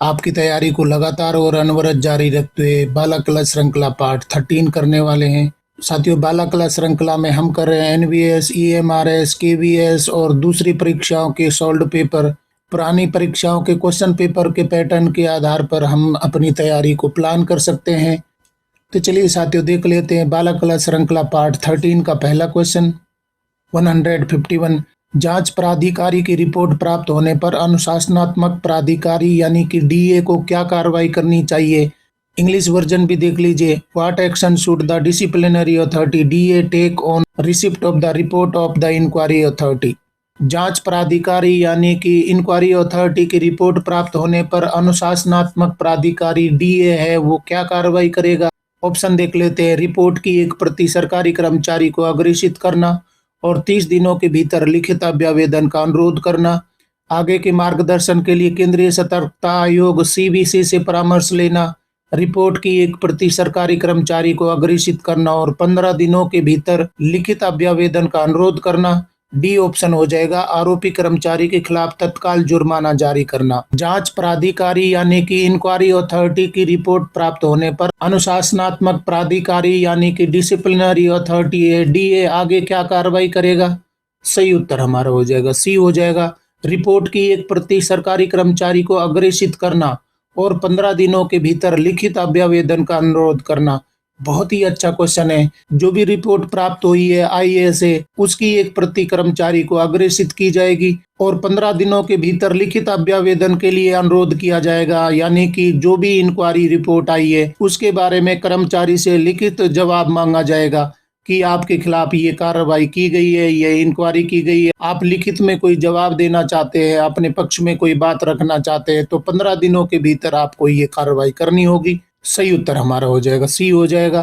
आपकी तैयारी को लगातार और अनवरत जारी रखते हुए बाला कला श्रृंखला पार्ट 13 करने वाले हैं। साथियों, बाला कला श्रृंखला में हम कर रहे हैं एनवीएस, ईएमआरएस, केवीएस और दूसरी परीक्षाओं के सॉल्व पेपर। पुरानी परीक्षाओं के क्वेश्चन पेपर के पैटर्न के आधार पर हम अपनी तैयारी को प्लान कर सकते हैं। तो चलिए साथियों, देख लेते हैं बाला कला श्रृंखला पार्ट 13 का पहला क्वेश्चन। 151, जांच प्राधिकारी की रिपोर्ट प्राप्त होने पर अनुशासनात्मक प्राधिकारी यानी कि डीए को क्या कार्रवाई करनी चाहिए। इंग्लिश वर्जन भी देख लीजिए। What action should the disciplinary authority DA take on receipt of the report of the inquiry authority. जांच प्राधिकारी यानी कि इंक्वायरी अथॉरिटी की रिपोर्ट प्राप्त होने पर अनुशासनात्मक प्राधिकारी डीए है, वो क्या कार्रवाई करेगा। ऑप्शन देख लेते हैं। रिपोर्ट की एक प्रति सरकारी कर्मचारी को अग्रेषित करना और 30 दिनों के भीतर लिखित अभ्यावेदन का अनुरोध करना। आगे के मार्गदर्शन के लिए केंद्रीय सतर्कता आयोग सीबीसी से परामर्श लेना। रिपोर्ट की एक प्रति सरकारी कर्मचारी को अग्रेषित करना और 15 दिनों के भीतर लिखित अभ्यावेदन का अनुरोध करना। डी ऑप्शन हो जाएगा। आरोपी कर्मचारी के खिलाफ तत्काल जुर्माना जारी करना। जांच प्राधिकारी यानी कि इंक्वायरी अथॉरिटी की रिपोर्ट प्राप्त होने पर अनुशासनात्मक प्राधिकारी यानी कि डिसिप्लिनरी अथॉरिटी है, डीए, आगे क्या कार्रवाई करेगा। सही उत्तर हमारा हो जाएगा सी हो जाएगा। रिपोर्ट की एक प्रति सरकारी कर्मचारी को अग्रेषित करना और 15 दिनों के भीतर लिखित अभ्यावेदन का अनुरोध करना। बहुत ही अच्छा क्वेश्चन है। जो भी रिपोर्ट प्राप्त हुई है आईएएस से, उसकी एक प्रति कर्मचारी को अग्रेषित की जाएगी और 15 दिनों के भीतर लिखित अभ्यावेदन के लिए अनुरोध किया जाएगा। यानी कि जो भी इंक्वायरी रिपोर्ट आई है उसके बारे में कर्मचारी से लिखित जवाब मांगा जाएगा कि आपके खिलाफ ये कार्रवाई की गई है, ये इंक्वायरी की गई है, आप लिखित में कोई जवाब देना चाहते हैं, अपने पक्ष में कोई बात रखना चाहते हैं, तो 15 दिनों के भीतर आपको ये कार्रवाई करनी होगी। सही उत्तर हमारा हो जाएगा सी हो जाएगा।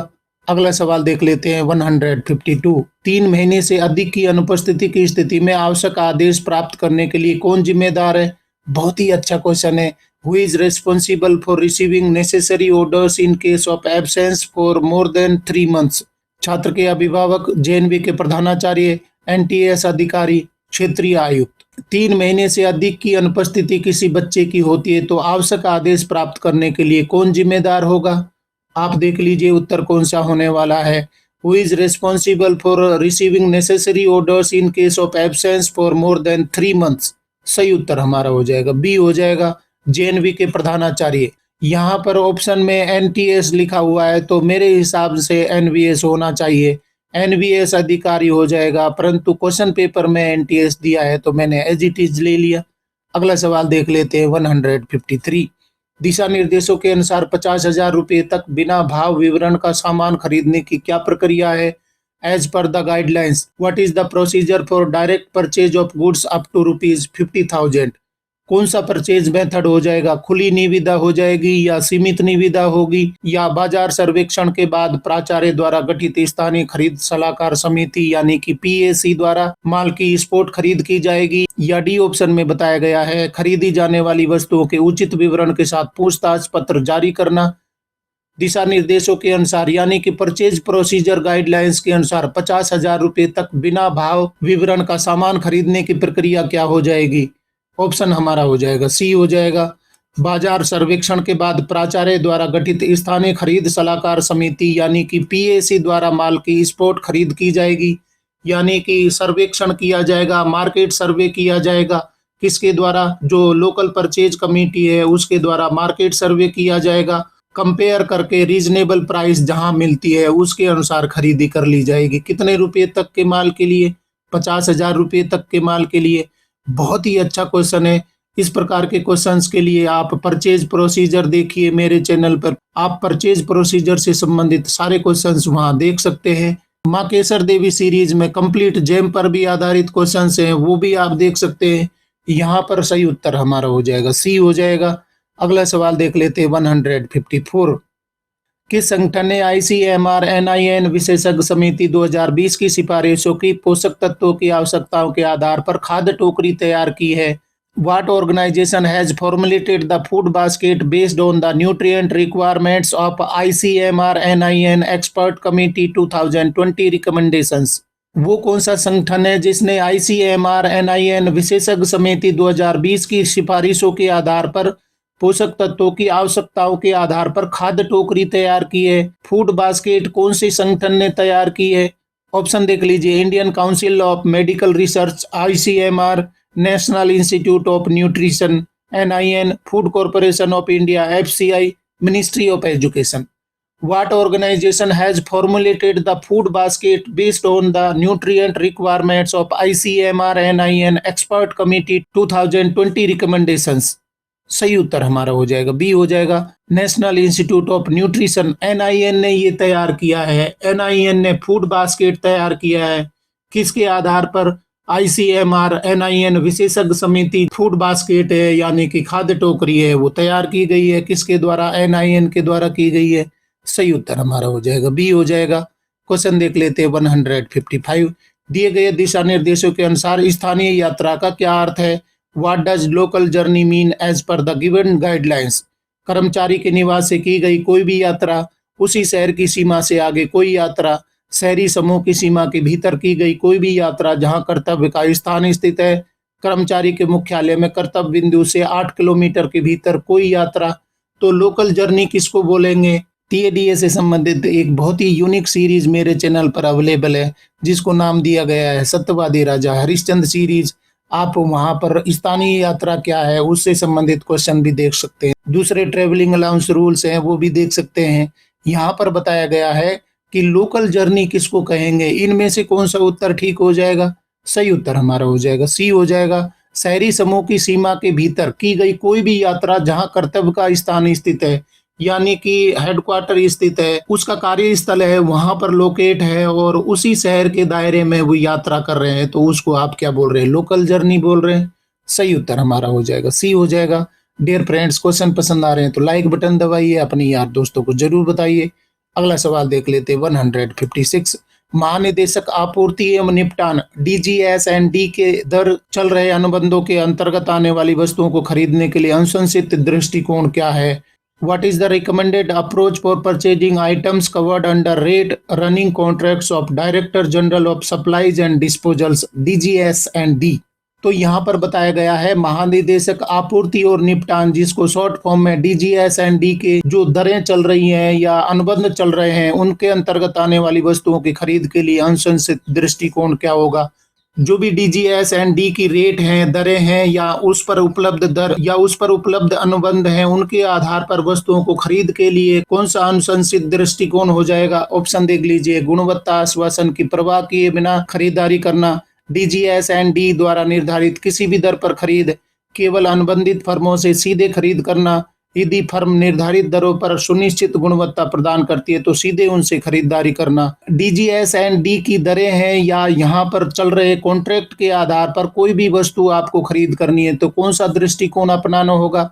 अगला सवाल देख लेते हैं। 152, 3 महीने से अधिक की अनुपस्थिति की स्थिति में आवश्यक आदेश प्राप्त करने के लिए कौन जिम्मेदार है। बहुत ही अच्छा क्वेश्चन है। Who is responsible for receiving necessary orders in case of absence for more than 3 months. छात्र के अभिभावक, जेएनवी के प्रधानाचार्य, एनटीएस अधिकारी, क्षेत्रीय आयुक्त। 3 महीने से अधिक की अनुपस्थिति किसी बच्चे की होती है तो आवश्यक आदेश प्राप्त करने के लिए कौन जिम्मेदार होगा। आप देख लीजिए उत्तर कौन सा होने वाला है। Who is responsible for receiving necessary orders in case of absence for more than 3 months. सही उत्तर हमारा हो जाएगा बी हो जाएगा। जेएनवी के प्रधानाचार्य। यहाँ पर ऑप्शन में एनटीएस लिखा हुआ है तो मेरे हिसाब से एनवीएस होना चाहिए। एनवीएस अधिकारी हो जाएगा, परंतु क्वेश्चन पेपर में एनटीएस दिया है तो मैंने एज इट इज ले लिया। अगला सवाल देख लेते हैं। 153, दिशा निर्देशों के अनुसार 50,000 रुपये तक बिना भाव विवरण का सामान खरीदने की क्या प्रक्रिया है। As per the guidelines what is the procedure for direct purchase of goods up to ₹50,000। कौन सा परचेज मेथड हो जाएगा। खुली निविदा हो जाएगी या सीमित निविदा होगी या बाजार सर्वेक्षण के बाद प्राचार्य द्वारा गठित स्थानीय खरीद सलाहकार समिति यानी कि पीएसी द्वारा माल की स्पॉट खरीद की जाएगी। या डी ऑप्शन में बताया गया है खरीदी जाने वाली वस्तुओं के उचित विवरण के साथ पूछताछ पत्र जारी करना। दिशा निर्देशों के अनुसार यानी कि परचेज प्रोसीजर गाइडलाइंस के अनुसार 50,000 रुपये तक बिना भाव विवरण का सामान खरीदने की प्रक्रिया क्या हो जाएगी। ऑप्शन हमारा हो जाएगा सी हो जाएगा। बाजार सर्वेक्षण के बाद प्राचार्य द्वारा गठित स्थानीय खरीद सलाहकार समिति यानी कि पीएसी द्वारा माल की स्पॉट खरीद की जाएगी। यानी कि सर्वेक्षण किया जाएगा, मार्केट सर्वे किया जाएगा। किसके द्वारा, जो लोकल परचेज कमेटी है उसके द्वारा मार्केट सर्वे किया जाएगा। कंपेयर करके रीजनेबल प्राइस जहां मिलती है उसके अनुसार खरीदी कर ली जाएगी। कितने रुपए तक के माल के लिए, 50,000 रुपये तक के माल के लिए। बहुत ही अच्छा क्वेश्चन है। इस प्रकार के क्वेश्चंस के लिए आप परचेज प्रोसीजर देखिए मेरे चैनल पर। आप परचेज प्रोसीजर से संबंधित सारे क्वेश्चंस वहां देख सकते हैं। माँ केसर देवी सीरीज में कंप्लीट जेम पर भी आधारित क्वेश्चंस हैं, वो भी आप देख सकते हैं। यहाँ पर सही उत्तर हमारा हो जाएगा सी हो जाएगा। अगला सवाल देख लेते हैं। 154, किस संगठन ने आईसीएमआर एनआईएन विशेषज्ञ समिति 2020 की सिफारिशों की पोषक तत्वों की आवश्यकताओं के आधार पर खाद्य टोकरी तैयार की है। What organisation has formulated the food basket based on the nutrient requirements of ICMR NIN expert committee 2020 recommendations. वो कौन सा संगठन है जिसने आईसीएमआर एनआईएन विशेषज्ञ समिति 2020 की सिफारिशों के आधार पर पोषक तत्वों की आवश्यकताओं के आधार पर खाद्य टोकरी तैयार की है? फूड बास्केट कौन से संगठन ने तैयार की है? ऑप्शन देख लीजिए, Indian council of medical research ICMR, national institute of nutrition NIN, food corporation of India FCI, ministry of education. What organization has formulated the food basket based on the nutrient requirements of ICMR NIN Expert Committee 2020 recommendations? सही उत्तर हमारा हो जाएगा B हो जाएगा, national institute of nutrition NIN ने ये तैयार किया है। NIN ने फूड बास्केट तैयार किया है। किसके आधार पर? ICMR NIN विशेषज्ञ समिति फूड बास्केट है यानी कि खाद्य टोकरी है, वो तैयार की गई है। किसके द्वारा? NIN के द्वारा की गई है। सही उत्तर हमारा हो जाएगा बी हो जाएगा। क्वेश्चन देख लेते हैं 155। दिए गए दिशा निर्देशों के अनुसार स्थानीय यात्रा का क्या अर्थ है? What does local journey mean as per the given guidelines? कर्मचारी के निवास से की गई कोई भी यात्रा, उसी शहर की सीमा से आगे कोई यात्रा, शहरी समूह की सीमा के भीतर की गई कोई भी यात्रा जहां कर्तव्य का स्थान स्थित है, कर्मचारी के मुख्यालय में कर्तव्य बिंदु से 8 किलोमीटर के भीतर कोई यात्रा। तो लोकल जर्नी किसको बोलेंगे? TADA से संबंधित एक बहुत ही यूनिक सीरीज मेरे चैनल पर अवेलेबल है जिसको नाम दिया गया है सत्यवादी राजा हरिश्चंद्र सीरीज। आप वहां पर स्थानीय यात्रा क्या है उससे संबंधित क्वेश्चन भी देख सकते हैं। दूसरे ट्रेवलिंग अलाउंस रूल्स हैं वो भी देख सकते हैं। यहाँ पर बताया गया है कि लोकल जर्नी किसको कहेंगे। इनमें से कौन सा उत्तर ठीक हो जाएगा? सही उत्तर हमारा हो जाएगा सी हो जाएगा। शहरी समूह की सीमा के भीतर की गई कोई भी यात्रा जहां कर्तव्य का स्थान स्थित है यानी कि हेडक्वार्टर स्थित है, उसका कार्यस्थल है, वहां पर लोकेट है और उसी शहर के दायरे में वो यात्रा कर रहे हैं, तो उसको आप क्या बोल रहे हैं? लोकल जर्नी बोल रहे हैं। सही उत्तर हमारा हो जाएगा सी हो जाएगा। डियर फ्रेंड्स, क्वेश्चन पसंद आ रहे हैं तो लाइक बटन दबाइए, अपने यार दोस्तों को जरूर बताइए। अगला सवाल देख लेते हैं 156। महानिदेशक आपूर्ति एवं निपटान DGS&D के दर चल रहे अनुबंधों के अंतर्गत आने वाली वस्तुओं को खरीदने के लिए अनुशंसित दृष्टिकोण क्या है? What is the recommended approach for purchasing items covered under rate running contracts of Director General of Supplies and Disposals DGS&D? तो यहाँ पर बताया गया है महानिदेशक आपूर्ति और निपटान, जिसको शॉर्ट फॉर्म में DGS&D के जो दरें चल रही हैं या अनुबंध चल रहे हैं उनके अंतर्गत आने वाली वस्तुओं की खरीद के लिए अनुशंसित दृष्टिकोण क्या होगा? जो भी DGS&D की रेट हैं, दरें हैं या उस पर उपलब्ध दर या उस पर उपलब्ध अनुबंध हैं, उनके आधार पर वस्तुओं को खरीद के लिए कौन सा अनुशंसित दृष्टिकोण हो जाएगा? ऑप्शन देख लीजिए। गुणवत्ता आश्वासन की परवाह किए बिना खरीदारी करना, DGS&D द्वारा निर्धारित किसी भी दर पर खरीद, केवल अनुबंधित फर्मों से सीधे खरीद करना, यदि फर्म निर्धारित दरों पर सुनिश्चित गुणवत्ता प्रदान करती है तो सीधे उनसे खरीदारी करना। DGS&D की दरें हैं या यहाँ पर चल रहे कॉन्ट्रैक्ट के आधार पर कोई भी वस्तु आपको खरीद करनी है तो कौन सा दृष्टिकोण अपनाना होगा?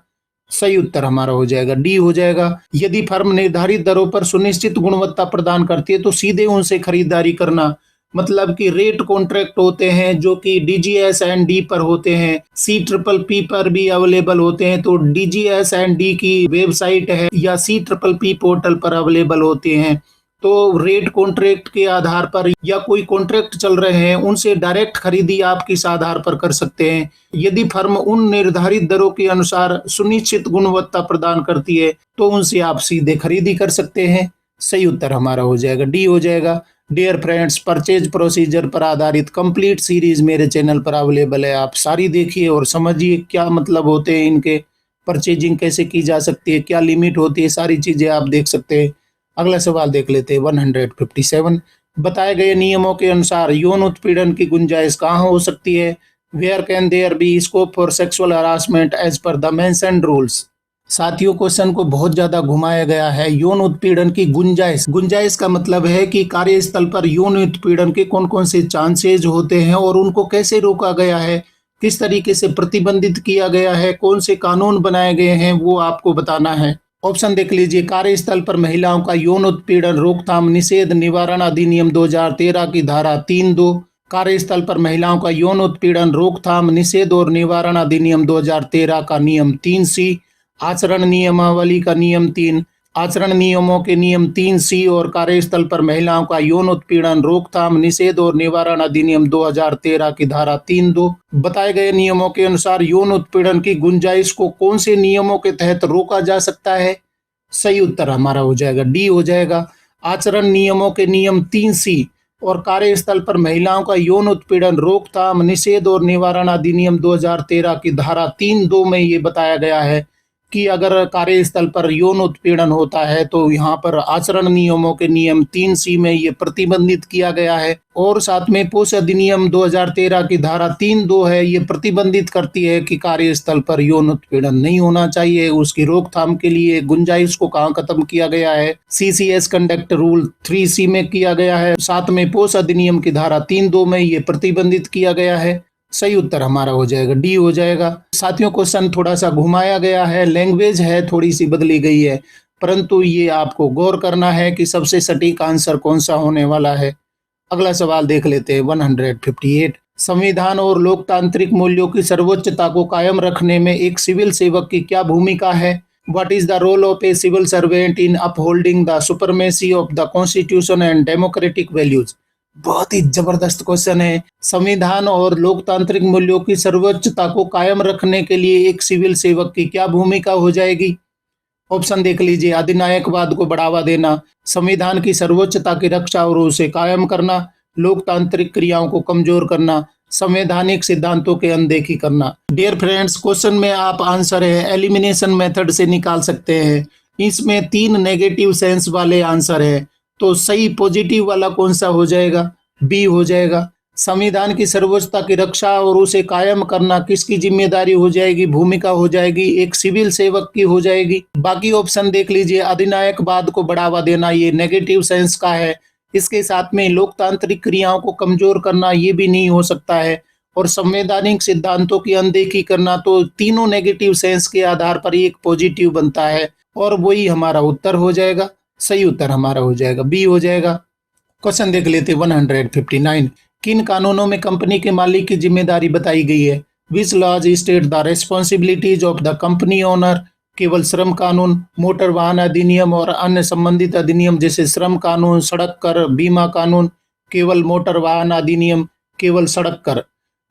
सही उत्तर हमारा हो जाएगा डी हो जाएगा। यदि फर्म निर्धारित दरों पर सुनिश्चित गुणवत्ता प्रदान करती है तो सीधे उनसे खरीदारी करना, मतलब कि रेट कॉन्ट्रैक्ट होते हैं जो कि DGS&D पर होते हैं, CPPP पर भी अवेलेबल होते हैं, तो DGS&D की वेबसाइट है या CPPP पोर्टल पर अवेलेबल होते हैं। तो रेट कॉन्ट्रैक्ट के आधार पर या कोई कॉन्ट्रैक्ट चल रहे हैं उनसे डायरेक्ट खरीदी आप किस आधार पर कर सकते हैं? यदि फर्म उन निर्धारित दरों के अनुसार सुनिश्चित गुणवत्ता प्रदान करती है तो उनसे आप सीधे खरीदी कर सकते हैं। सही उत्तर हमारा हो जाएगा डी हो जाएगा। डियर फ्रेंड्स, परचेज प्रोसीजर पर आधारित कंप्लीट सीरीज मेरे चैनल पर अवेलेबल है, आप सारी देखिए और समझिए क्या मतलब होते हैं इनके, परचेजिंग कैसे की जा सकती है, क्या लिमिट होती है, सारी चीजें आप देख सकते हैं। अगला सवाल देख लेते हैं 157। बताए गए नियमों के अनुसार यौन उत्पीड़न की गुंजाइश कहाँ हो सकती है? Where can there be scope for sexual harassment as per the mentioned rules? साथियों, क्वेश्चन को बहुत ज्यादा घुमाया गया है। यौन उत्पीड़न की गुंजाइश, गुंजाइश का मतलब है कि कार्यस्थल पर यौन उत्पीड़न के कौन कौन से चांसेज होते हैं और उनको कैसे रोका गया है, किस तरीके से प्रतिबंधित किया गया है, कौन से कानून बनाए गए हैं, वो आपको बताना है। ऑप्शन देख लीजिए। कार्यस्थल पर महिलाओं का यौन उत्पीड़न रोकथाम निषेध निवारण अधिनियम 2013 की धारा 3(2), कार्यस्थल पर महिलाओं का यौन उत्पीड़न रोकथाम निषेध और निवारण अधिनियम 2013 का नियम 3(c), आचरण नियमावली का नियम 3, आचरण नियमों के नियम 3C और कार्यस्थल पर महिलाओं का यौन उत्पीड़न रोकथाम निषेध और निवारण अधिनियम 2013 की धारा 3(2). बताए गए नियमों के अनुसार यौन उत्पीड़न की गुंजाइश को कौन से नियमों के तहत रोका जा सकता है? सही उत्तर हमारा हो जाएगा डी हो जाएगा। आचरण नियमों के नियम 3C और कार्यस्थल पर महिलाओं का यौन उत्पीड़न रोकथाम निषेध और निवारण अधिनियम 2013 की धारा 3(2) में ये बताया गया है कि अगर कार्यस्थल पर यौन उत्पीड़न होता है तो यहाँ पर आचरण नियमों के नियम 3C में ये प्रतिबंधित किया गया है। और साथ में पोक्सो अधिनियम 2013 की धारा 3(2) है, ये प्रतिबंधित करती है कि कार्यस्थल पर यौन उत्पीड़न नहीं होना चाहिए। उसकी रोकथाम के लिए गुंजाइश को कहाँ खत्म किया गया है? CCS कंडक्ट रूल 3C में किया गया है। साथ में पोक्सो अधिनियम की धारा 3(2) में ये प्रतिबंधित किया गया है। सही उत्तर हमारा हो जाएगा डी हो जाएगा। साथियों, क्वेश्चन थोड़ा सा घुमाया गया है, लैंग्वेज है थोड़ी सी बदली गई है, परंतु ये आपको गौर करना है कि सबसे सटीक आंसर कौन सा होने वाला है। अगला सवाल देख लेते हैं 158। संविधान और लोकतांत्रिक मूल्यों की सर्वोच्चता को कायम रखने में एक सिविल सेवक की क्या भूमिका है? What is the role of a civil servant in upholding the supremacy of the constitution and democratic values? बहुत ही जबरदस्त क्वेश्चन है। संविधान और लोकतांत्रिक मूल्यों की सर्वोच्चता को कायम रखने के लिए एक सिविल सेवक की क्या भूमिका हो जाएगी? ऑप्शन देख लीजिए। अधिनायकवाद को बढ़ावा देना, संविधान की सर्वोच्चता की रक्षा और उसे कायम करना, लोकतांत्रिक क्रियाओं को कमजोर करना, संवैधानिक सिद्धांतों के अनदेखी करना। डियर फ्रेंड्स, क्वेश्चन में आप आंसर है एलिमिनेशन मेथड से निकाल सकते हैं। इसमें 3 नेगेटिव सेंस वाले आंसर है, तो सही पॉजिटिव वाला कौन सा हो जाएगा? बी हो जाएगा। संविधान की सर्वोच्चता की रक्षा और उसे कायम करना किसकी जिम्मेदारी हो जाएगी, भूमिका हो जाएगी? एक सिविल सेवक की हो जाएगी। बाकी ऑप्शन देख लीजिए। अधिनायकवाद को बढ़ावा देना ये नेगेटिव सेंस का है, इसके साथ में लोकतांत्रिक क्रियाओं को कमजोर करना ये भी नहीं हो सकता है, और संवैधानिक सिद्धांतों की अनदेखी करना, तो तीनों नेगेटिव सेंस के आधार पर एक पॉजिटिव बनता है, और वही हमारा उत्तर हो जाएगा। सही उत्तर हमारा हो जाएगा बी हो जाएगा। क्वेश्चन देख लेते 159। किन कानूनों में कंपनी के मालिक की जिम्मेदारी बताई गई है? Which laws state the responsibilities of the company owner? केवल श्रम कानून, मोटर वाहन अधिनियम और अन्य संबंधित अधिनियम जैसे श्रम कानून, सड़क कर, बीमा कानून, केवल मोटर वाहन अधिनियम, केवल सड़क कर।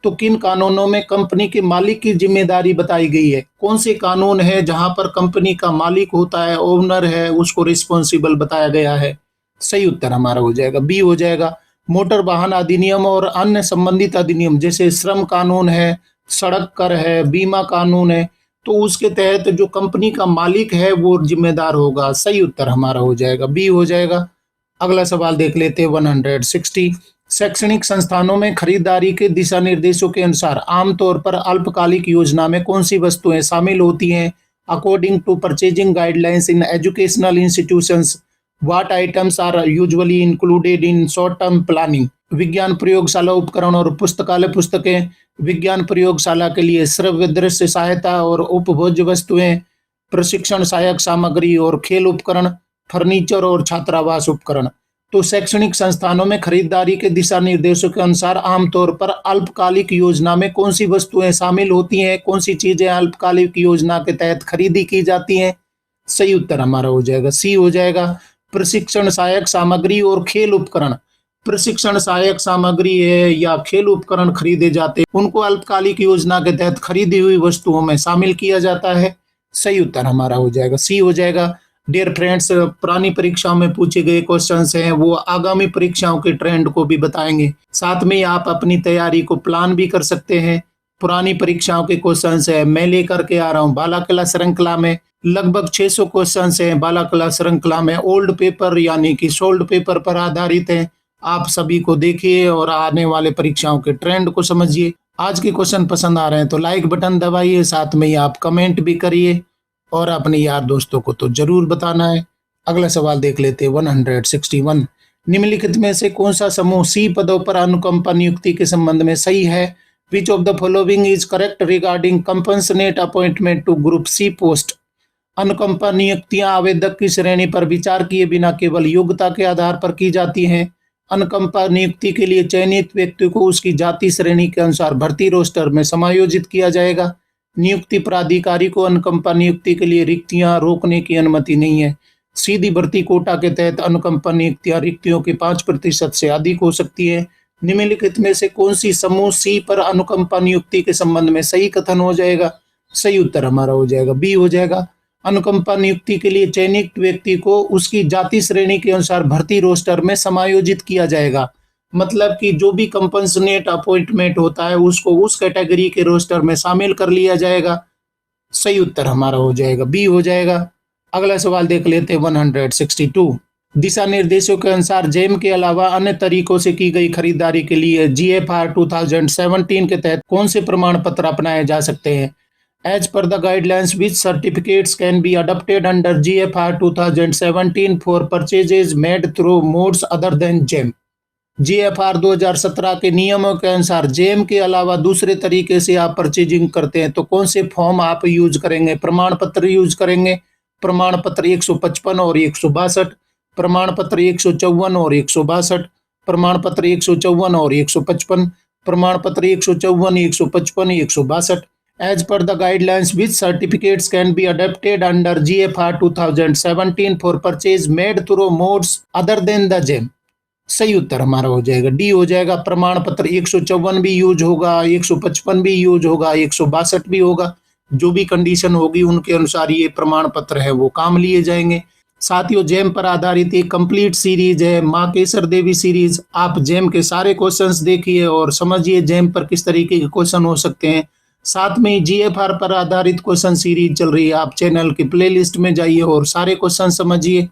तो किन कानूनों में कंपनी के मालिक की जिम्मेदारी बताई गई है? कौन से कानून है जहां पर कंपनी का मालिक होता है, ओनर है, उसको रिस्पॉन्सिबल बताया गया है? सही उत्तर हमारा हो जाएगा बी हो जाएगा। मोटर वाहन अधिनियम और अन्य संबंधित अधिनियम जैसे श्रम कानून है, सड़क कर है, बीमा कानून है, तो उसके तहत जो कंपनी का मालिक है वो जिम्मेदार होगा। सही उत्तर हमारा हो जाएगा बी हो जाएगा। अगला सवाल देख लेते हैं 160। शैक्षणिक संस्थानों में खरीदारी के दिशा निर्देशों के अनुसार आमतौर पर अल्पकालिक योजना में कौन सी वस्तुएं शामिल होती हैं? According to purchasing guidelines in educational institutions, what items are usually included in short term planning? विज्ञान प्रयोगशाला उपकरण और पुस्तकालय पुस्तकें, विज्ञान प्रयोगशाला के लिए श्रव्य दृश्य सहायता और उपभोज्य वस्तुएं, प्रशिक्षण सहायक सामग्री और खेल उपकरण, फर्नीचर और छात्रावास उपकरण। तो शैक्षणिक संस्थानों में खरीदारी के दिशा निर्देशों के अनुसार आमतौर पर अल्पकालिक योजना में कौन सी वस्तुएं शामिल होती हैं, कौन सी चीजें अल्पकालिक योजना के तहत खरीदी की जाती हैं? सही उत्तर हमारा हो जाएगा सी हो जाएगा। प्रशिक्षण सहायक सामग्री और खेल उपकरण। प्रशिक्षण सहायक सामग्री है या खेल उपकरण खरीदे जाते हैं, उनको अल्पकालिक योजना के तहत खरीदी हुई वस्तुओं में शामिल किया जाता है। सही उत्तर हमारा हो जाएगा सी हो जाएगा। डियर फ्रेंड्स, पुरानी परीक्षाओं में पूछे गए क्वेश्चंस हैं वो आगामी परीक्षाओं के ट्रेंड को भी बताएंगे, साथ में आप अपनी तैयारी को प्लान भी कर सकते हैं। पुरानी परीक्षाओं के क्वेश्चंस है मैं लेकर के आ रहा हूँ बाला कला श्रृंखला में। लगभग 600 क्वेश्चंस हैं बाला कला श्रृंखला में, ओल्ड पेपर यानी कि सोल्ड पेपर पर आधारित हैं। आप सभी को देखिए और आने वाले परीक्षाओं के ट्रेंड को समझिए। आज के क्वेश्चन पसंद आ रहे हैं तो लाइक बटन दबाइए, साथ में ही आप कमेंट भी करिए और अपने यार दोस्तों को तो जरूर बताना है। अगला सवाल देख लेते हैं 161। निम्नलिखित में से कौन सा समूह सी पदों पर अनुकंपा नियुक्ति के संबंध में सही है? Which of the following is correct regarding compensate appointment to group C post? अनुकंपा नियुक्तियां आवेदक की श्रेणी पर विचार किए बिना केवल योग्यता के आधार पर की जाती हैं। अनुकंपा नियुक्ति के लिए चयनित व्यक्ति को उसकी जाति श्रेणी के अनुसार भर्ती रोस्टर में समायोजित किया जाएगा। नियुक्ति प्राधिकारी को अनुकंपा नियुक्ति के लिए रिक्तियां रोकने की अनुमति नहीं है। सीधी भर्ती कोटा के तहत अनुकंपा नियुक्तियां रिक्तियों के 5% से अधिक हो सकती है। निम्नलिखित में से कौन सी समूह सी पर अनुकंपा नियुक्ति के संबंध में सही कथन हो जाएगा? सही उत्तर हमारा हो जाएगा बी हो जाएगा। अनुकंपा नियुक्ति के लिए चयनित व्यक्ति को उसकी जाति श्रेणी के अनुसार भर्ती रोस्टर में समायोजित किया जाएगा। मतलब कि जो भी कंपनसेट अपॉइंटमेंट होता है उसको उस कैटेगरी के रोस्टर में शामिल कर लिया जाएगा। सही उत्तर हमारा हो जाएगा बी हो जाएगा। अगला सवाल देख लेते हैं 162। दिशा निर्देशों के अनुसार जेम के अलावा अन्य तरीकों से की गई खरीदारी के लिए GFR 2017 के तहत कौन से प्रमाण पत्र अपनाए जा सकते हैं? As per the guidelines which certificates can be adopted under GFR 2017 for purchases made through modes other than GeM. GFR 2017 के नियमों के अनुसार जेम के अलावा दूसरे तरीके से आप परचेजिंग करते हैं तो कौन से फॉर्म आप यूज करेंगे? प्रमाण पत्र यूज करेंगे। प्रमाण पत्र 155 और 162, प्रमाण पत्र 154 और 162, प्रमाण पत्र 154 और 155, प्रमाण पत्र 154, 155, 162। As per the guidelines which certificates can be adopted under GFR 2017 for purchase made through modes other than the GeM. सही उत्तर हमारा हो जाएगा डी हो जाएगा। प्रमाण पत्र 154 भी यूज होगा, 155 भी यूज होगा, 162 भी होगा। जो भी कंडीशन होगी उनके अनुसार ये प्रमाण पत्र है वो काम लिए जाएंगे। साथियों, जेम पर आधारित एक कंप्लीट सीरीज है माँ केसर देवी सीरीज। आप जेम के सारे क्वेश्चंस देखिए और समझिए जेम पर किस तरीके के क्वेश्चन हो सकते हैं। साथ में GFR पर आधारित क्वेश्चन सीरीज चल रही है। आप चैनल की प्लेलिस्ट में जाइए और सारे क्वेश्चन समझिए।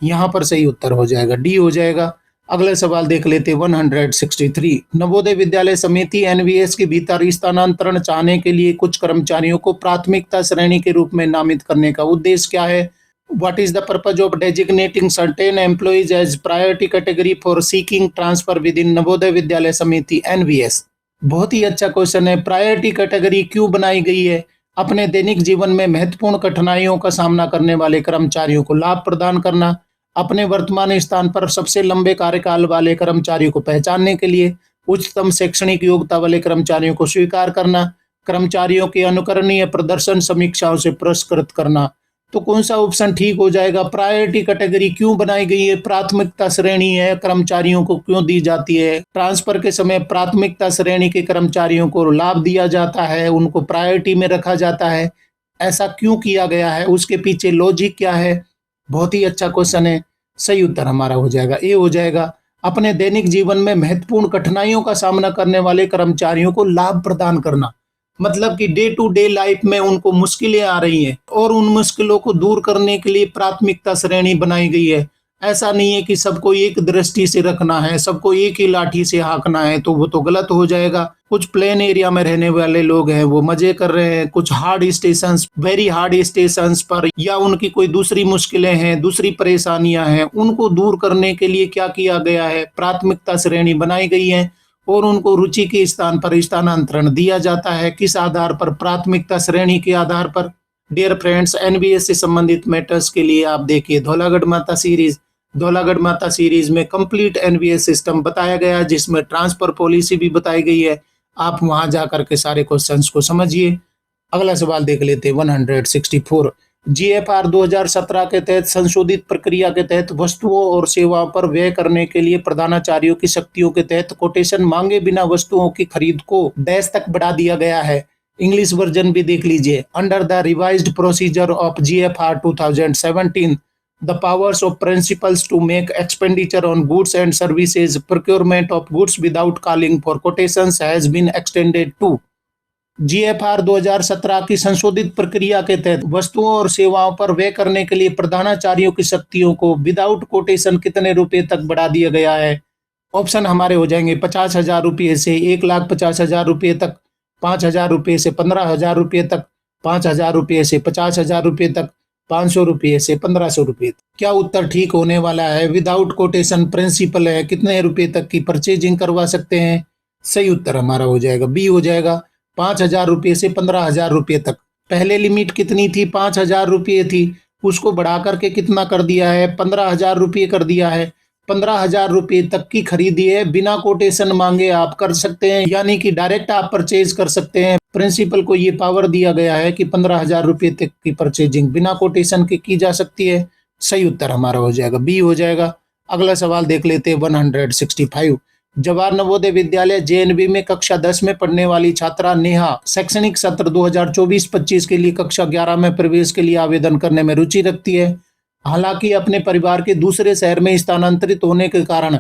यहाँ पर सही उत्तर हो जाएगा डी हो जाएगा। अगला सवाल देख लेते 163। नवोदय विद्यालय समिति NVS के भीतर स्थानांतरण चाहने के लिए कुछ कर्मचारियों को प्राथमिकता श्रेणी के रूप में नामित करने का उद्देश्य क्या है? What is the purpose of designating certain employees as priority category for seeking transfer within Navodaya Vidyalaya समिति NVS? बहुत ही अच्छा क्वेश्चन है। प्रायोरिटी कैटेगरी क्यों बनाई गई है? अपने दैनिक जीवन में महत्वपूर्ण कठिनाइयों का सामना करने वाले कर्मचारियों को लाभ प्रदान करना, अपने वर्तमान स्थान पर सबसे लंबे कार्यकाल वाले कर्मचारियों को पहचानने के लिए, उच्चतम शैक्षणिक योग्यता वाले कर्मचारियों को स्वीकार करना, कर्मचारियों के अनुकरणीय प्रदर्शन समीक्षाओं से पुरस्कृत करना। तो कौन सा ऑप्शन ठीक हो जाएगा? प्रायोरिटी कैटेगरी क्यों बनाई गई है? प्राथमिकता श्रेणी है, कर्मचारियों को क्यों दी जाती है? ट्रांसफर के समय प्राथमिकता श्रेणी के कर्मचारियों को लाभ दिया जाता है, उनको प्रायोरिटी में रखा जाता है। ऐसा क्यों किया गया है? उसके पीछे लॉजिक क्या है? बहुत ही अच्छा क्वेश्चन है। सही उत्तर हमारा हो जाएगा ए हो जाएगा। अपने दैनिक जीवन में महत्वपूर्ण कठिनाइयों का सामना करने वाले कर्मचारियों को लाभ प्रदान करना, मतलब कि डे टू डे लाइफ में उनको मुश्किलें आ रही हैं और उन मुश्किलों को दूर करने के लिए प्राथमिकता श्रेणी बनाई गई है। ऐसा नहीं है कि सबको एक दृष्टि से रखना है, सबको एक ही लाठी से हाँकना है, तो वो तो गलत हो जाएगा। कुछ प्लेन एरिया में रहने वाले लोग हैं वो मजे कर रहे हैं, कुछ hard stations, very hard stations पर या उनकी कोई दूसरी मुश्किलें हैं, दूसरी परेशानियां हैं, उनको दूर करने के लिए क्या किया गया है? प्राथमिकता श्रेणी बनाई गई है और उनको रुचि के स्थान पर स्थानांतरण दिया जाता है। किस आधार पर? प्राथमिकता श्रेणी के आधार पर। डियर फ्रेंड्स, NVS से संबंधित मैटर्स के लिए आप देखिए धौलागढ़ माता सीरीज। धौलागढ़ माता सीरीज में कंप्लीट NVS सिस्टम बताया गया जिसमें ट्रांसफर पॉलिसी भी बताई गई है। आप वहां जाकर के सारे क्वेश्चंस को समझिए। अगला सवाल देख लेते हैं 164। GFR 2017 के तहत संशोधित प्रक्रिया के तहत वस्तुओं और सेवाओं पर व्यय करने के लिए प्रधानाचार्यों की शक्तियों के तहत कोटेशन मांगे बिना वस्तुओं की खरीद को डैश तक बढ़ा दिया गया है। इंग्लिश वर्जन भी देख लीजिए। Under the revised procedure of GFR 2017 the powers of principals to make expenditure on goods and services procurement of goods without calling for quotations has been extended to। GFR 2017 की संशोधित प्रक्रिया के तहत वस्तुओं और सेवाओं पर व्यय करने के लिए प्रधानाचार्यों की शक्तियों को विदाउट कोटेशन कितने रुपए तक बढ़ा दिया गया है? ऑप्शन हमारे हो जाएंगे 50,000 रुपये से 1,50,000 रुपये तक, 5,000 रुपये से 15,000 रुपये तक, 5,000 रुपये से 50,000 रुपये तक, 500 रुपये से 1,500 रुपये। क्या उत्तर ठीक होने वाला है? विदाउट कोटेशन प्रिंसिपल है, कितने रुपए तक की परचेजिंग करवा सकते हैं? सही उत्तर हमारा हो जाएगा बी हो जाएगा। 5,000 रुपये से 15,000 रुपये तक। पहले लिमिट कितनी थी? 5,000 रुपये थी, उसको बढ़ा करके कितना कर दिया है? 15,000 रुपये कर दिया है। 15,000 रुपये तक की खरीदी है, बिना कोटेशन मांगे आप कर सकते हैं, यानी कि डायरेक्ट आप परचेज कर सकते हैं। प्रिंसिपल को ये पावर दिया गया है कि 15,000 रुपये तक की परचेजिंग बिना कोटेशन के की जा सकती है। सही उत्तर हमारा हो जाएगा बी हो जाएगा। अगला सवाल देख लेते हैं 165। जवाहर नवोदय विद्यालय जेएनवी में कक्षा 10 में पढ़ने वाली छात्रा नेहा शैक्षणिक सत्र 2024-25 के लिए कक्षा 11 में प्रवेश के लिए आवेदन करने में रुचि रखती है। हालांकि अपने परिवार के दूसरे शहर में स्थानांतरित होने के कारण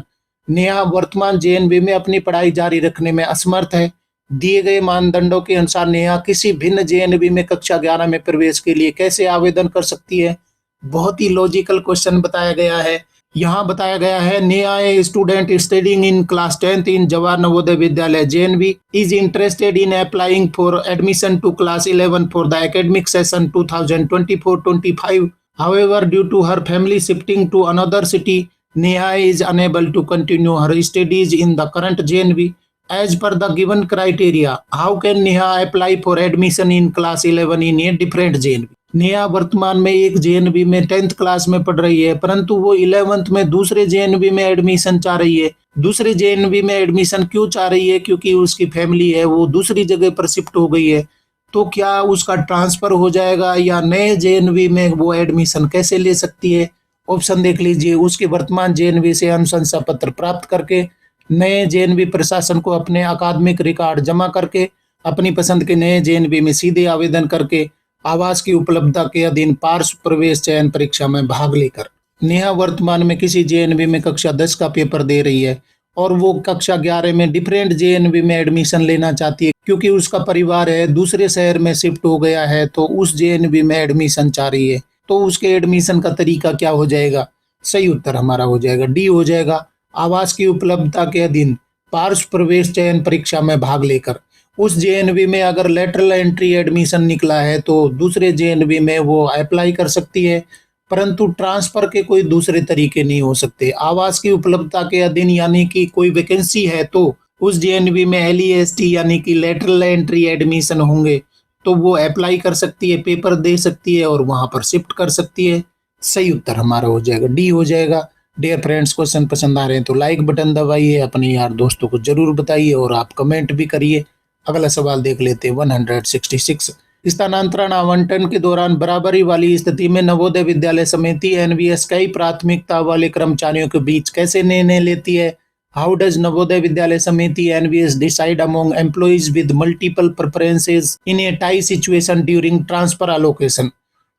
नेहा वर्तमान जेएनवी में अपनी पढ़ाई जारी रखने में असमर्थ है। दिए गए मानदंडों के अनुसार नेहा किसी भिन्न जेएनवी में कक्षा 11 में प्रवेश के लिए कैसे आवेदन कर सकती है। बहुत ही लॉजिकल क्वेश्चन बताया गया है। यहाँ बताया गया है Neha a student studying in class 10th in Jawahar Navodaya Vidyalaya JNV is interested in applying for admission to class 11 for the academic session 2024-25। However, due to her family shifting to another city, Neha is unable to continue her studies in the current JNV. As per the given criteria, how can Neha apply for admission in class 11 in a different JNV? Neha वर्तमान में एक JNV में 10th class में पढ़ रही है, परंतु वो 11th में दूसरे जेएनवी में एडमिशन चाह रही है। दूसरे जेएनवी में एडमिशन क्यों चाह रही है? क्योंकि उसकी फैमिली है वो दूसरी जगह पर शिफ्ट हो गई है। तो क्या उसका ट्रांसफर हो जाएगा या नए जेएनवी में वो एडमिशन कैसे ले सकती है? ऑप्शन देख लीजिए। उसके वर्तमान जेएनवी से अनुशंसा पत्र प्राप्त करके, नए जेएनवी प्रशासन को अपने अकादमिक रिकॉर्ड जमा करके, अपनी पसंद के नए जेएनवी में सीधे आवेदन करके, आवास की उपलब्धता के अधीन पार्श्व प्रवेश चयन परीक्षा में भाग लेकर। नेहा वर्तमान में किसी जेएनवी में कक्षा 10 का पेपर दे रही है और वो कक्षा 11 में डिफरेंट जेएनवी में एडमिशन लेना चाहती है, क्योंकि उसका परिवार है दूसरे शहर में शिफ्ट हो गया है तो उस जेएनवी में एडमिशन चाह रही है। तो उसके एडमिशन का तरीका क्या हो जाएगा? सही उत्तर हमारा हो जाएगा डी हो जाएगा। आवास की उपलब्धता के अधीन पार्श्व प्रवेश चयन परीक्षा में भाग लेकर। उस जेएनवी में अगर लेटरल एंट्री एडमिशन निकला है तो दूसरे जेएनवी में वो अप्लाई कर सकती है, परंतु ट्रांसफर के कोई दूसरे तरीके नहीं हो सकते। आवास की उपलब्धता के अधीन यानी कि कोई वैकेंसी है तो उस जेएनवी में एलईएसटी यानी कि लेटरल एंट्री एडमिशन होंगे तो वो अप्लाई कर सकती है, पेपर दे सकती है और वहां पर शिफ्ट कर सकती है। सही उत्तर हमारा हो जाएगा डी हो जाएगा। डियर फ्रेंड्स, क्वेश्चन पसंद आ रहे हैं तो लाइक बटन दबाइए, अपने यार दोस्तों को जरूर बताइए और आप कमेंट भी करिए। अगला सवाल देख लेते हैं 166। स्थानांतरण आवंटन के दौरान बराबरी वाली स्थिति में नवोदय विद्यालय समिति एनवीएस कई प्राथमिकता वाले कर्मचारियों के बीच कैसे निर्णय लेती है? How does Navodaya Vidyalaya Samiti NVS decide among employees with multiple preferences in a tie situation during transfer allocation?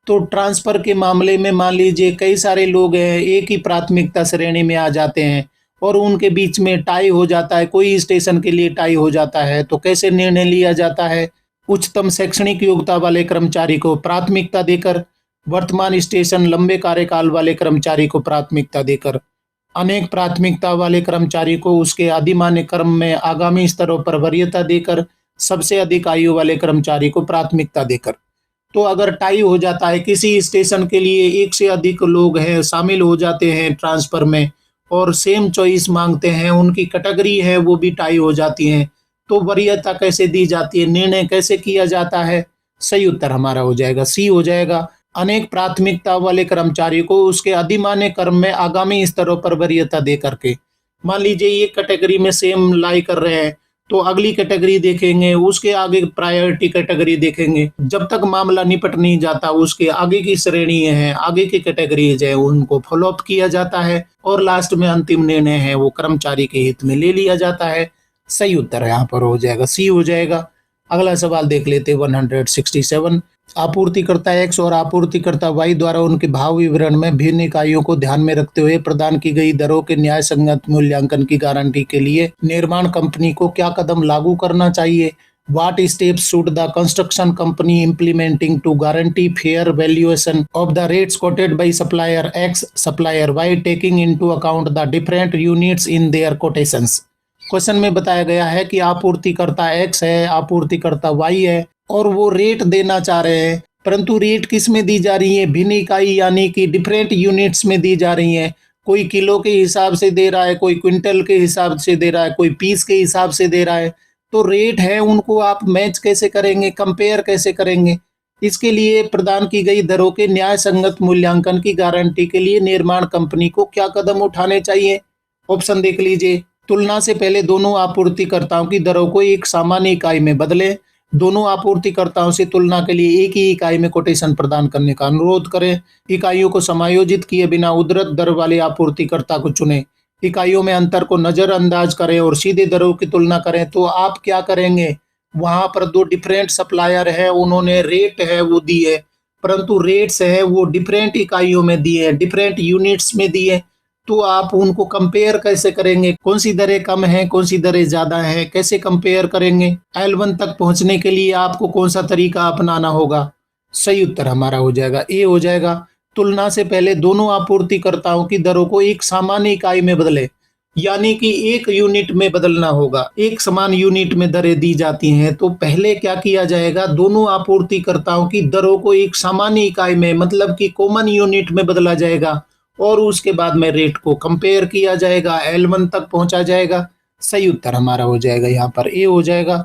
तो ट्रांसफर के मामले में मान लीजिए कई सारे लोग हैं, एक ही प्राथमिकता श्रेणी में आ जाते हैं और उनके बीच में टाई हो जाता है, कोई स्टेशन के लिए टाई हो जाता है, तो कैसे निर्णय लिया जाता है? उच्चतम शैक्षणिक योग्यता वाले कर्मचारी को प्राथमिकता देकर, वर्तमान स्टेशन लंबे कार्यकाल वाले कर्मचारी को प्राथमिकता देकर, अनेक प्राथमिकता वाले कर्मचारी को उसके अधिमान्य क्रम में आगामी स्तरों पर वरीयता देकर, सबसे अधिक आयु वाले कर्मचारी को प्राथमिकता देकर। तो अगर टाई हो जाता है किसी स्टेशन के लिए, एक से अधिक लोग हैं शामिल हो जाते हैं ट्रांसफर में और सेम चॉइस मांगते हैं, उनकी कैटेगरी है वो भी टाई हो जाती है, तो वरीयता कैसे दी जाती है, निर्णय कैसे किया जाता है? सही उत्तर हमारा हो जाएगा सी हो जाएगा। अनेक प्राथमिकता वाले कर्मचारी को उसके अधिमान्य क्रम में आगामी स्तरों पर वरीयता दे करके। मान लीजिए ये कैटेगरी में सेम लाई कर रहे हैं तो अगली कैटेगरी देखेंगे, उसके आगे प्रायोरिटी कैटेगरी देखेंगे। जब तक मामला निपट नहीं जाता उसके आगे की श्रेणी है, आगे की कैटेगरीज है, उनको फॉलो अप किया जाता है और लास्ट में अंतिम निर्णय है वो कर्मचारी के हित में ले लिया जाता है। सही उत्तर यहाँ पर हो जाएगा सी हो जाएगा। अगला सवाल देख लेते 167। आपूर्तिकर्ता एक्स और आपूर्तिकर्ता वाई द्वारा उनके भाव विवरण में भिन्न इकाइयों को ध्यान में रखते हुए प्रदान की गई दरों के न्याय संगत मूल्यांकन की गारंटी के लिए निर्माण कंपनी को क्या कदम लागू करना चाहिए? What steps should the construction company implementing to guarantee fair valuation of the rates quoted by supplier X, supplier Y, taking into account the different units in their quotations? Question में बताया गया है कि आपूर्तिकर्ता एक्स है, आपूर्तिकर्ता Y है और वो रेट देना चाह रहे हैं, परंतु रेट किस में दी जा रही है? भिन्न इकाई यानी कि डिफरेंट यूनिट्स में दी जा रही है। कोई किलो के हिसाब से दे रहा है, कोई क्विंटल के हिसाब से दे रहा है, कोई पीस के हिसाब से दे रहा है। तो रेट है उनको आप मैच कैसे करेंगे, कंपेयर कैसे करेंगे? इसके लिए प्रदान की गई दरों के न्याय संगत मूल्यांकन की गारंटी के लिए निर्माण कंपनी को क्या कदम उठाने चाहिए? ऑप्शन देख लीजिए। तुलना से पहले दोनों आपूर्तिकर्ताओं की दरों को एक सामान्य इकाई में बदलें, दोनों आपूर्तिकर्ताओं से तुलना के लिए एक ही इकाई में कोटेशन प्रदान करने का अनुरोध करें। इकाइयों को समायोजित किए बिना उद्धृत दर वाले आपूर्तिकर्ता को चुनें। इकाइयों में अंतर को नजरअंदाज करें और सीधे दरों की तुलना करें। तो आप क्या करेंगे, वहां पर दो डिफरेंट सप्लायर है, उन्होंने रेट है वो दी है, परंतु रेट्स है वो डिफरेंट इकाइयों में दिए हैं, डिफरेंट यूनिट्स में दिए। तो आप उनको कंपेयर कैसे करेंगे, कौन सी दरें कम है, कौन सी दरें ज्यादा है, कैसे कंपेयर करेंगे। L1 तक पहुंचने के लिए आपको कौन सा तरीका अपनाना होगा। सही उत्तर हमारा हो जाएगा ए हो जाएगा। तुलना से पहले दोनों आपूर्तिकर्ताओं की दरों को एक सामान्य इकाई में बदले, यानी कि एक यूनिट में बदलना होगा। एक समान यूनिट में दरें दी जाती हैं, तो पहले क्या किया जाएगा, दोनों आपूर्तिकर्ताओं की दरों को एक सामान्य इकाई में मतलब कि कॉमन यूनिट में बदला जाएगा और उसके बाद में रेट को कंपेयर किया जाएगा, L1 तक पहुंचा जाएगा। सही उत्तर हमारा हो जाएगा यहाँ पर ए हो जाएगा।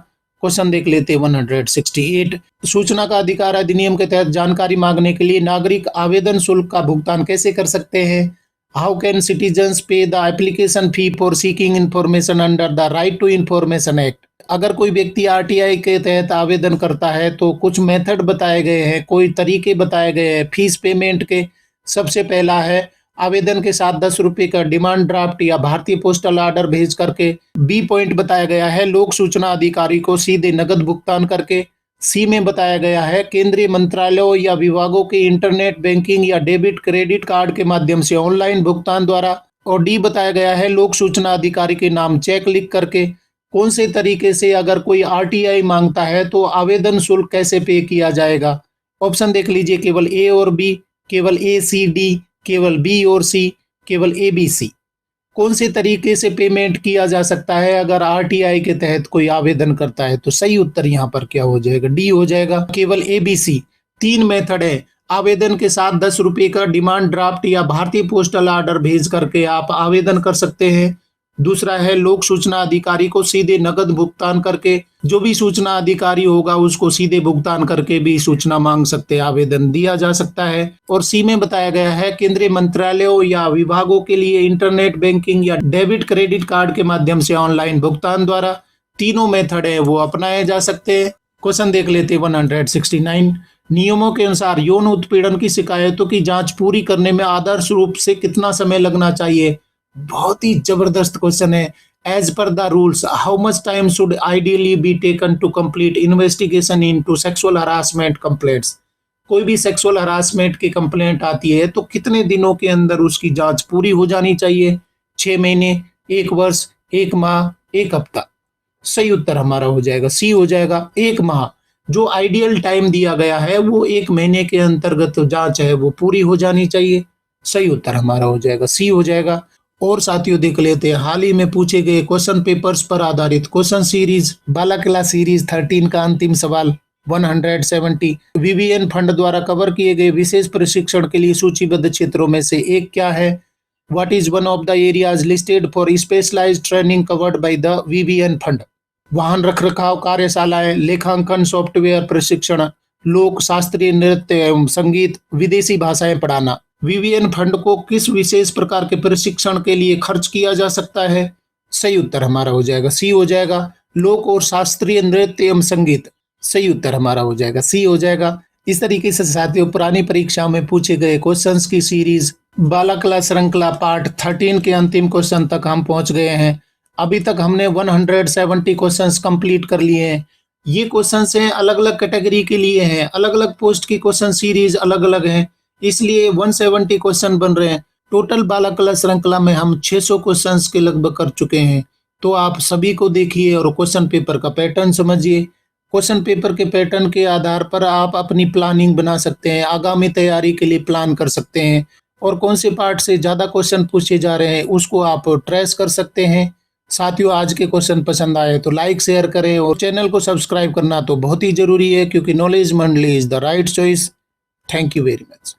क्वेश्चन देख लेते हैं 168। सूचना का अधिकार अधिनियम के तहत जानकारी मांगने के लिए नागरिक आवेदन शुल्क का भुगतान कैसे कर सकते हैं। How can citizens pay the application fee for seeking information under the right to information act. अगर कोई व्यक्ति आरटीआई के तहत आवेदन करता है तो कुछ मेथड बताए गए हैं, कोई तरीके बताए गए हैं फीस पेमेंट के। सबसे पहला है आवेदन के साथ 10 रुपये का डिमांड ड्राफ्ट या भारतीय पोस्टल ऑर्डर भेज करके। बी पॉइंट बताया गया है लोक सूचना अधिकारी को सीधे नगद भुगतान करके। सी में बताया गया है केंद्रीय मंत्रालयों या विभागों के इंटरनेट बैंकिंग या डेबिट क्रेडिट कार्ड के माध्यम से ऑनलाइन भुगतान द्वारा। और डी बताया गया है लोक सूचना अधिकारी के नाम चेक लिख करके। कौन से तरीके से अगर कोई आरटीआई मांगता है तो आवेदन शुल्क कैसे पे किया जाएगा। ऑप्शन देख लीजिए, केवल ए और बी, केवल ए सी डी, केवल बी और सी, केवल ए बी सी। कौन से तरीके से पेमेंट किया जा सकता है अगर आरटीआई के तहत कोई आवेदन करता है। तो सही उत्तर यहाँ पर क्या हो जाएगा, डी हो जाएगा, केवल एबीसी। 3 मेथड है, आवेदन के साथ 10 रुपये का डिमांड ड्राफ्ट या भारतीय पोस्टल ऑर्डर भेज करके आप आवेदन कर सकते हैं। दूसरा है लोक सूचना अधिकारी को सीधे नगद भुगतान करके, जो भी सूचना अधिकारी होगा उसको सीधे भुगतान करके भी सूचना मांग सकते हैं, आवेदन दिया जा सकता है। और सी में बताया गया है केंद्रीय मंत्रालयों या विभागों के लिए इंटरनेट बैंकिंग या डेबिट क्रेडिट कार्ड के माध्यम से ऑनलाइन भुगतान द्वारा। तीनों मेथड है वो अपनाए जा सकते हैं। क्वेश्चन देख लेते हैं 169। नियमों के अनुसार यौन उत्पीड़न की शिकायतों की जांच पूरी करने में आदर्श रूप से कितना समय लगना चाहिए। बहुत ही जबरदस्त क्वेश्चन है। As per the rules how much time should ideally be taken to complete investigation into sexual harassment complaints. कोई भी सेक्सुअल हरासमेंट की कंप्लेंट आती है तो कितने दिनों के अंदर उसकी जांच पूरी हो जानी चाहिए। 6 महीने, 1 वर्ष, 1 माह, 1 हफ्ता। सही उत्तर हमारा हो जाएगा सी हो जाएगा, 1 माह। जो आइडियल टाइम दिया गया है वो 1 महीने के अंतर्गत जांच है वो पूरी हो जानी चाहिए। सही उत्तर हमारा हो जाएगा सी हो जाएगा। और साथियों देख लेते हैं हाल ही में पूछे गए क्वेश्चन पेपर्स पर आधारित क्वेश्चन सीरीज बाला क्लास सीरीज 13 का अंतिम सवाल 170। वीवीएन फंड द्वारा कवर किए गए विशेष प्रशिक्षण के लिए सूचीबद्ध क्षेत्रों में से एक क्या है। What is one of the areas listed for specialised training covered by the VVN fund. वाहन रखरखाव कार्यशालाएं, लेखांकन सॉफ्टवेयर प्रशिक्षण, लोक शास्त्रीय नृत्य एवं संगीत, विदेशी भाषाएं पढ़ाना। वीवीएन फंड को किस विशेष प्रकार के प्रशिक्षण के लिए खर्च किया जा सकता है। सही उत्तर हमारा हो जाएगा सी हो जाएगा, लोक और शास्त्रीय नृत्य एवं संगीत। सही उत्तर हमारा हो जाएगा सी हो जाएगा। इस तरीके से साथियों पुरानी परीक्षाओं में पूछे गए क्वेश्चंस की सीरीज बाला कला श्रृंखला पार्ट 13 के अंतिम क्वेश्चन तक हम पहुंच गए हैं। अभी तक हमने 170 क्वेश्चंस कंप्लीट कर लिए हैं। ये क्वेश्चंस हैं अलग अलग कैटेगरी के लिए हैं, अलग अलग पोस्ट की क्वेश्चन सीरीज अलग अलग हैं, इसलिए 170 क्वेश्चन बन रहे हैं। टोटल बाला कला श्रृंखला में हम 600 क्वेश्चंस के लगभग कर चुके हैं। तो आप सभी को देखिए और क्वेश्चन पेपर का पैटर्न समझिए। क्वेश्चन पेपर के पैटर्न के आधार पर आप अपनी प्लानिंग बना सकते हैं, आगामी तैयारी के लिए प्लान कर सकते हैं और कौन से पार्ट से ज़्यादा क्वेश्चन पूछे जा रहे हैं उसको आप ट्रेस कर सकते हैं। साथियों आज के क्वेश्चन पसंद आए तो लाइक शेयर करें और चैनल को सब्सक्राइब करना तो बहुत ही जरूरी है, क्योंकि नॉलेज मंडली is the right choice. Thank you very much.